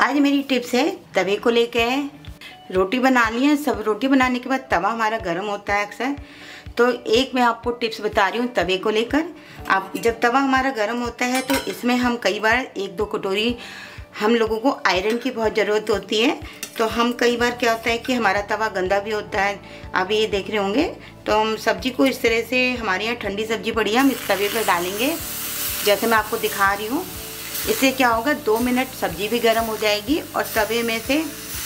आज मेरी टिप्स है तवे को लेके है। रोटी बना ली है सब। रोटी बनाने के बाद तवा हमारा गर्म होता है अक्सर, तो एक मैं आपको टिप्स बता रही हूँ तवे को लेकर। आप जब तवा हमारा गर्म होता है तो इसमें हम कई बार 1-2 कटोरी हम लोगों को आयरन की बहुत ज़रूरत होती है। तो हम कई बार क्या होता है कि हमारा तवा गंदा भी होता है। आप ये देख रहे होंगे, तो हम सब्जी को इस तरह से, हमारे यहाँ ठंडी सब्जी पड़ी है, हम इस तवे पर डालेंगे जैसे मैं आपको दिखा रही हूँ। इससे क्या होगा, 2 मिनट सब्जी भी गर्म हो जाएगी और तवे में से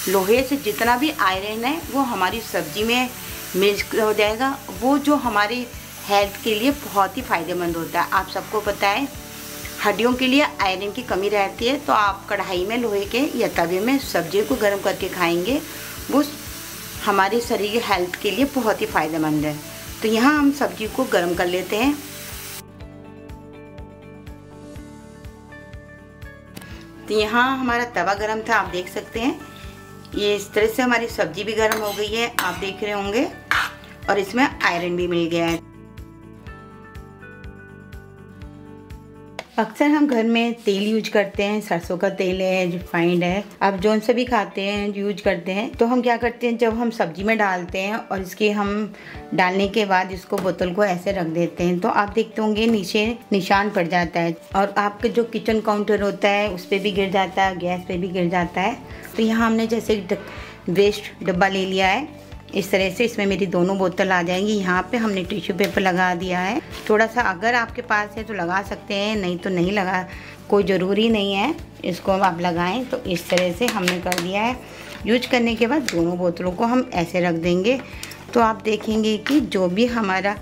लोहे से जितना भी आयरन है वो हमारी सब्जी में मिक्स हो जाएगा। वो जो हमारे हेल्थ के लिए बहुत ही फ़ायदेमंद होता है। आप सबको पता है हड्डियों के लिए आयरन की कमी रहती है, तो आप कढ़ाई में लोहे के या तवे में सब्जी को गर्म करके खाएंगे, वो हमारे शरीर हेल्थ के लिए बहुत ही फ़ायदेमंद है। तो यहाँ हम सब्जी को गर्म कर लेते हैं। तो यहाँ हमारा तवा गरम था, आप देख सकते हैं। ये इस तरह से हमारी सब्जी भी गर्म हो गई है, आप देख रहे होंगे, और इसमें आयरन भी मिल गया है। अक्सर हम घर में तेल यूज करते हैं, सरसों का तेल है, रिफाइंड है, आप जौन से भी खाते हैं यूज करते हैं। तो हम क्या करते हैं, जब हम सब्जी में डालते हैं और इसके हम डालने के बाद इसको बोतल को ऐसे रख देते हैं, तो आप देखते होंगे नीचे निशान पड़ जाता है और आपके जो किचन काउंटर होता है उस पर भी गिर जाता है, गैस पे भी गिर जाता है। तो यहाँ हमने जैसे वेस्ट डब्बा ले लिया है इस तरह से, इसमें मेरी दोनों बोतल आ जाएंगी। यहाँ पे हमने टिश्यू पेपर लगा दिया है। थोड़ा सा अगर आपके पास है तो लगा सकते हैं, नहीं तो नहीं लगा, कोई ज़रूरी नहीं है इसको आप लगाएं। तो इस तरह से हमने कर दिया है। यूज करने के बाद दोनों बोतलों को हम ऐसे रख देंगे। तो आप देखेंगे कि जो भी हमारा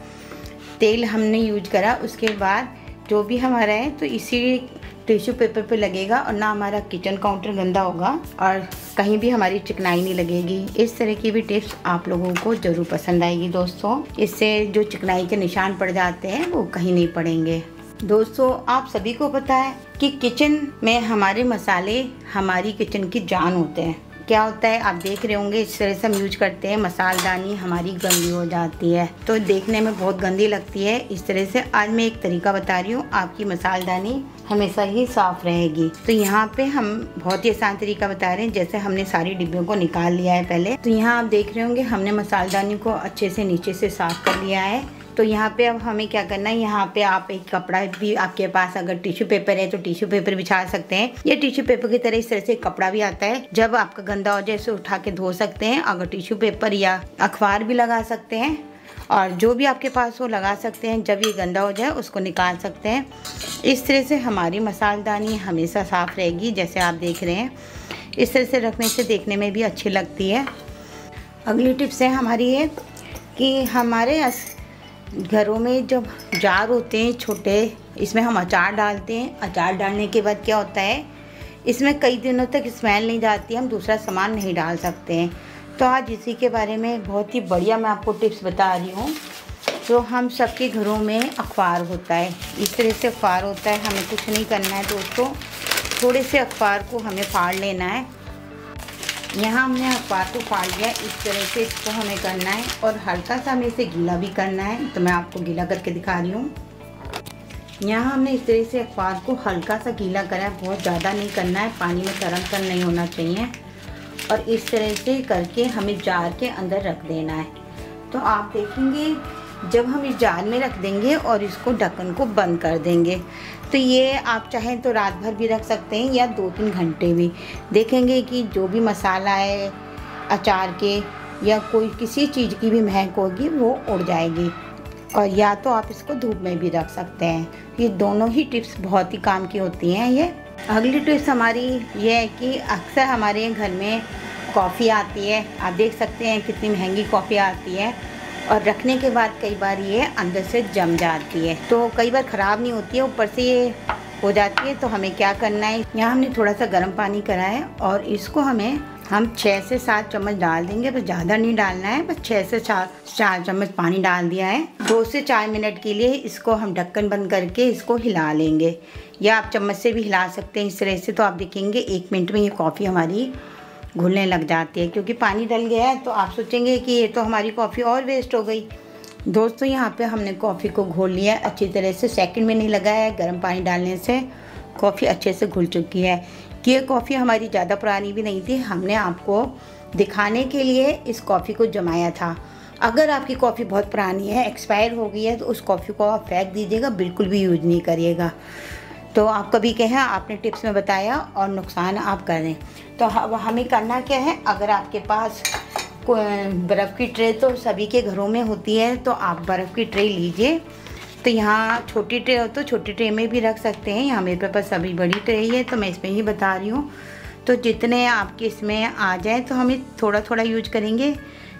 तेल हमने यूज करा उसके बाद जो भी हमारा है तो इसी टिश्यू पेपर पे लगेगा और ना हमारा किचन काउंटर गंदा होगा और कहीं भी हमारी चिकनाई नहीं लगेगी। इस तरह की भी टिप्स आप लोगों को ज़रूर पसंद आएगी दोस्तों। इससे जो चिकनाई के निशान पड़ जाते हैं वो कहीं नहीं पड़ेंगे। दोस्तों आप सभी को पता है कि किचन में हमारे मसाले हमारी किचन की जान होते हैं। क्या होता है आप देख रहे होंगे, इस तरह से हम यूज करते हैं, मसालदानी हमारी गंदी हो जाती है, तो देखने में बहुत गंदी लगती है। इस तरह से आज मैं एक तरीका बता रही हूँ, आपकी मसालदानी हमेशा ही साफ रहेगी। तो यहाँ पे हम बहुत ही आसान तरीका बता रहे हैं। जैसे हमने सारी डिब्बियों को निकाल लिया है पहले, तो यहाँ आप देख रहे होंगे हमने मसालदानी को अच्छे से नीचे से साफ कर लिया है। तो यहाँ पे अब हमें क्या करना है, यहाँ पे आप एक कपड़ा भी, आपके पास अगर टिश्यू पेपर है तो टिश्यू पेपर बिछा सकते हैं, या टिश्यू पेपर की तरह इस तरह से कपड़ा भी आता है, जब आपका गंदा हो जाए इसे उठा के धो सकते हैं। अगर टिश्यू पेपर या अखबार भी लगा सकते हैं, और जो भी आपके पास हो लगा सकते हैं। जब ये गंदा हो जाए उसको निकाल सकते हैं। इस तरह से हमारी मसालदानी हमेशा साफ़ रहेगी। जैसे आप देख रहे हैं, इस तरह से रखने से देखने में भी अच्छी लगती है। अगली टिप्स है हमारी ये कि हमारे घरों में जब जार होते हैं छोटे, इसमें हम अचार डालते हैं। अचार डालने के बाद क्या होता है, इसमें कई दिनों तक स्मेल नहीं जाती, हम दूसरा सामान नहीं डाल सकते हैं। तो आज इसी के बारे में बहुत ही बढ़िया मैं आपको टिप्स बता रही हूँ। तो हम सबके घरों में अखबार होता है, इस तरह से अखबार होता है। हमें कुछ नहीं करना है दोस्तों, थोड़े से अखबार को हमें फाड़ लेना है। यहाँ हमने अखबार को फाड़ लिया, इस तरह से इसको हमें करना है और हल्का सा हमें इसे गीला भी करना है। तो मैं आपको गीला करके दिखा रही हूँ। यहाँ हमने इस तरह से अखबार को हल्का सा गीला करा है, बहुत ज़्यादा नहीं करना है, पानी में तरल नहीं होना चाहिए। और इस तरह से करके हमें जार के अंदर रख देना है। तो आप देखेंगे जब हम इस जार में रख देंगे और इसको ढक्कन को बंद कर देंगे, तो ये आप चाहें तो रात भर भी रख सकते हैं या 2-3 घंटे भी। देखेंगे कि जो भी मसाला है अचार के या कोई किसी चीज़ की भी महक होगी वो उड़ जाएगी। और या तो आप इसको धूप में भी रख सकते हैं। ये दोनों ही टिप्स बहुत ही काम की होती हैं। ये अगली टिप्स हमारी ये है कि अक्सर हमारे घर में कॉफ़ी आती है, आप देख सकते हैं कितनी महंगी कॉफ़ी आती है, और रखने के बाद कई बार ये अंदर से जम जाती है, तो कई बार ख़राब नहीं होती है, ऊपर से ये हो जाती है। तो हमें क्या करना है, यहाँ हमने थोड़ा सा गर्म पानी करा है और इसको हम 6 से 7 चम्मच डाल देंगे, बस ज़्यादा नहीं डालना है, बस 6 से 4 चम्मच पानी डाल दिया है। 2 से 4 मिनट के लिए इसको हम ढक्कन बंद करके इसको हिला लेंगे, या आप चम्मच से भी हिला सकते हैं इस तरह से। तो आप देखेंगे 1 मिनट में ये कॉफ़ी हमारी घुलने लग जाती है, क्योंकि पानी डल गया है। तो आप सोचेंगे कि ये तो हमारी कॉफ़ी और वेस्ट हो गई। दोस्तों यहाँ पे हमने कॉफ़ी को घोल लिया अच्छी तरह से, सेकंड में नहीं लगा है, गर्म पानी डालने से कॉफ़ी अच्छे से घुल चुकी है। कि ये कॉफ़ी हमारी ज़्यादा पुरानी भी नहीं थी, हमने आपको दिखाने के लिए इस कॉफ़ी को जमाया था। अगर आपकी कॉफ़ी बहुत पुरानी है, एक्सपायर हो गई है, तो उस कॉफ़ी को आप फेंक दीजिएगा, बिल्कुल भी यूज नहीं करिएगा। तो आप कभी कहें आपने टिप्स में बताया और नुकसान आप करें, तो हमें करना क्या है, अगर आपके पास बर्फ़ की ट्रे तो सभी के घरों में होती है, तो आप बर्फ़ की ट्रे लीजिए। तो यहाँ छोटी ट्रे हो तो छोटी ट्रे में भी रख सकते हैं, यहाँ मेरे पास अभी बड़ी ट्रे ही है तो मैं इसमें ही बता रही हूँ। तो जितने आपके इसमें आ जाए तो हम थोड़ा थोड़ा यूज करेंगे,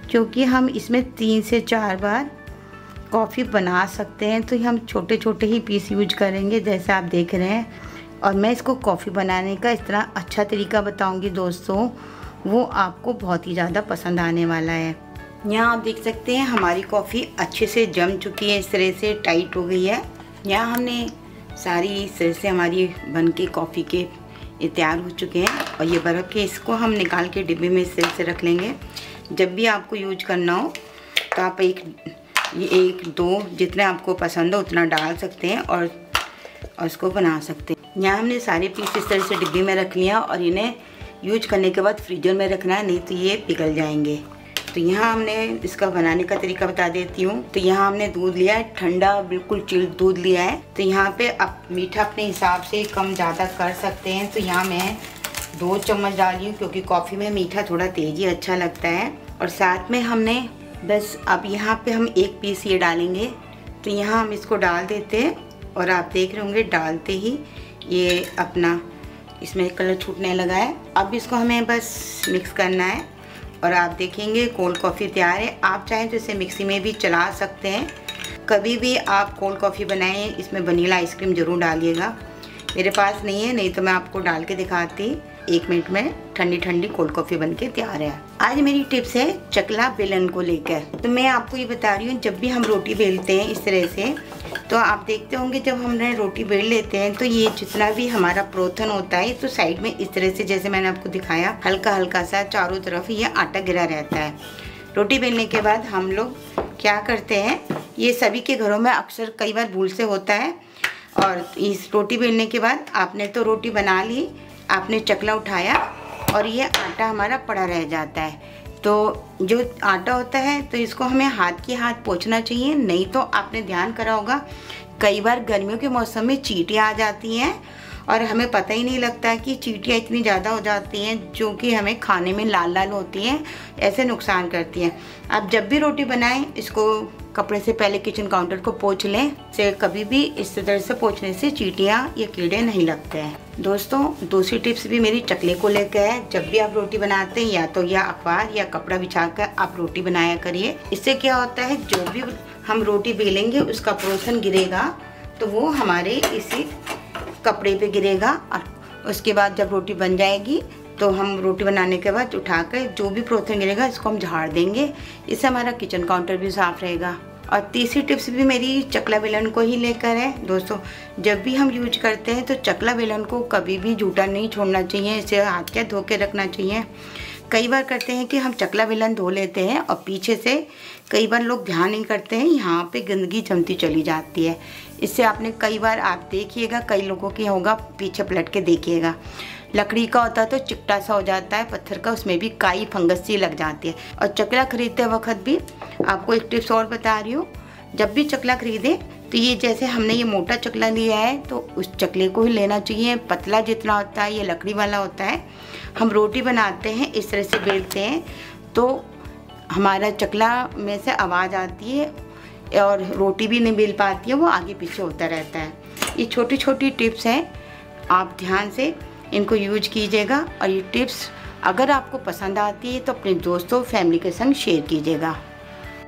क्योंकि हम इसमें 3 से 4 बार कॉफ़ी बना सकते हैं। तो हम छोटे छोटे ही पीस यूज करेंगे जैसे आप देख रहे हैं। और मैं इसको कॉफ़ी बनाने का इस तरह अच्छा तरीका बताऊँगी दोस्तों, वो आपको बहुत ही ज़्यादा पसंद आने वाला है। यहाँ आप देख सकते हैं हमारी कॉफ़ी अच्छे से जम चुकी है, इस तरह से टाइट हो गई है। यहाँ हमने सारी इस तरह से हमारी बन के कॉफ़ी के ये तैयार हो चुके हैं। और ये बर्फ़ के इसको हम निकाल के डिब्बे में इस तरह से रख लेंगे। जब भी आपको यूज करना हो तो आप एक दो जितने आपको पसंद हो उतना डाल सकते हैं और उसको बना सकते हैं। यहाँ हमने सारे पीस इस तरह से डिब्बे में रख लिया और इन्हें यूज करने के बाद फ्रीजर में रखना है, नहीं तो ये पिघल जाएंगे। तो यहाँ हमने इसका बनाने का तरीका बता देती हूँ। तो यहाँ हमने दूध लिया है, ठंडा बिल्कुल चिल्ड दूध लिया है। तो यहाँ पे आप मीठा अपने हिसाब से कम ज़्यादा कर सकते हैं। तो यहाँ मैं 2 चम्मच डाल रही हूँ, क्योंकि कॉफ़ी में मीठा थोड़ा तेज़ी अच्छा लगता है। और साथ में हमने बस अब यहाँ पे हम 1 पीस ये डालेंगे। तो यहाँ हम इसको डाल देते हैं और आप देख रहे होंगे डालते ही ये अपना इसमें कलर छूटने लगा है। अब इसको हमें बस मिक्स करना है और आप देखेंगे कोल्ड कॉफ़ी तैयार है। आप चाहें तो इसे मिक्सी में भी चला सकते हैं। कभी भी आप कोल्ड कॉफ़ी बनाएं इसमें वनीला आइसक्रीम ज़रूर डालिएगा। मेरे पास नहीं है, नहीं तो मैं आपको डाल के दिखाती। 1 मिनट में ठंडी ठंडी कोल्ड कॉफ़ी बनके तैयार है। आज मेरी टिप्स है चकला बेलन को लेकर। तो मैं आपको ये बता रही हूँ, जब भी हम रोटी बेलते हैं इस तरह से, तो आप देखते होंगे जब हमने रोटी बेल लेते हैं तो ये जितना भी हमारा प्रोथन होता है तो साइड में इस तरह से, जैसे मैंने आपको दिखाया, हल्का हल्का सा चारों तरफ ये आटा गिरा रहता है। रोटी बेलने के बाद हम लोग क्या करते हैं, ये सभी के घरों में अक्सर कई बार भूल से होता है। और इस रोटी बेलने के बाद आपने तो रोटी बना ली, आपने चकला उठाया और ये आटा हमारा पड़ा रह जाता है। तो जो आटा होता है तो इसको हमें हाथ के हाथ पोंछना चाहिए, नहीं तो आपने ध्यान करा होगा कई बार गर्मियों के मौसम में चींटियाँ आ जाती हैं और हमें पता ही नहीं लगता कि चींटियाँ इतनी ज़्यादा हो जाती हैं जो कि हमें खाने में लाल लाल होती हैं, ऐसे नुकसान करती हैं। आप जब भी रोटी बनाएं इसको कपड़े से पहले किचन काउंटर को पोंछ लें। से कभी भी इस तरह से पोंछने से चींटियाँ या कीड़े नहीं लगते हैं। दोस्तों दूसरी टिप्स भी मेरी चकले को लेकर है। जब भी आप रोटी बनाते हैं या तो या अखबार या कपड़ा बिछाकर आप रोटी बनाया करिए। इससे क्या होता है, जो भी हम रोटी बेलेंगे उसका प्रोथन गिरेगा तो वो हमारे इसी कपड़े पे गिरेगा। और उसके बाद जब रोटी बन जाएगी तो हम रोटी बनाने के बाद उठाकर जो भी प्रोथन गिरेगा इसको हम झाड़ देंगे। इससे हमारा किचन काउंटर भी साफ रहेगा। और तीसरी टिप्स भी मेरी चकला बेलन को ही लेकर है। दोस्तों जब भी हम यूज करते हैं तो चकला बेलन को कभी भी जूठा नहीं छोड़ना चाहिए, इसे हाथ के धो के रखना चाहिए। कई बार करते हैं कि हम चकला बेलन धो लेते हैं और पीछे से कई बार लोग ध्यान नहीं करते हैं, यहाँ पे गंदगी जमती चली जाती है। इससे आपने कई बार आप देखिएगा, कई लोगों की होगा, पीछे पलट के देखिएगा, लकड़ी का होता है तो चिकटा सा हो जाता है, पत्थर का उसमें भी काई फंगस सी लग जाती है। और चकला खरीदते वक्त भी आपको एक टिप्स और बता रही हूँ, जब भी चकला खरीदें तो ये जैसे हमने ये मोटा चकला लिया है तो उस चकले को ही लेना चाहिए। पतला जितना होता है ये लकड़ी वाला होता है। हम रोटी बनाते हैं इस तरह से बेलते हैं तो हमारा चकला में से आवाज़ आती है और रोटी भी नहीं बेल पाती है, वो आगे पीछे होता रहता है। ये छोटी छोटी टिप्स हैं, आप ध्यान से इनको यूज कीजिएगा। और ये टिप्स अगर आपको पसंद आती है तो अपने दोस्तों फैमिली के संग शेयर कीजिएगा।